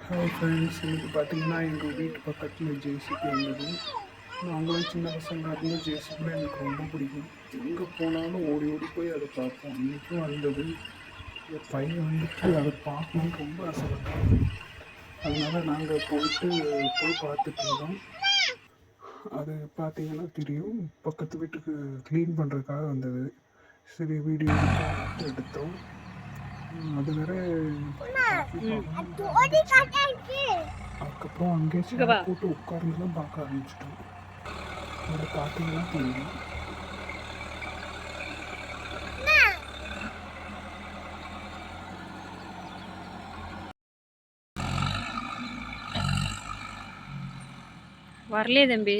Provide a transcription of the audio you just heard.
Hi friends, இன்றைக்கி பார்த்தீங்கன்னா எங்கள் வீட்டு பக்கத்தில் ஜேசிபி வந்தது. நாங்களும் சின்ன பசங்களாக இருந்து ஜேசிபியில் எனக்கு ரொம்ப பிடிக்கும். எங்கே போனாலும் ஓடி ஓடி போய் அதை பார்ப்போம். இன்றைக்கும் வந்தது. என் பையன் வந்துட்டு அதை பார்க்கணுன்னு ரொம்ப ஆசைப்பட்டாங்க. அதனால் நாங்கள் போய் பார்த்துட்டு இருந்தோம். அது பார்த்தீங்கன்னா தெரியும், பக்கத்து வீட்டுக்கு க்ளீன் பண்ணுறதுக்காக வந்தது. சரி வீடியோ எடுத்தோம். அது வேற அதுக்கப்புறம் அங்கேயே சேர் போட்டு உட்கார்ந்து தான் பார்க்க ஆரம்பிச்சிட்டோம். அதை பார்த்தீங்கன்னா தெரியும். வரலையே தம்பி.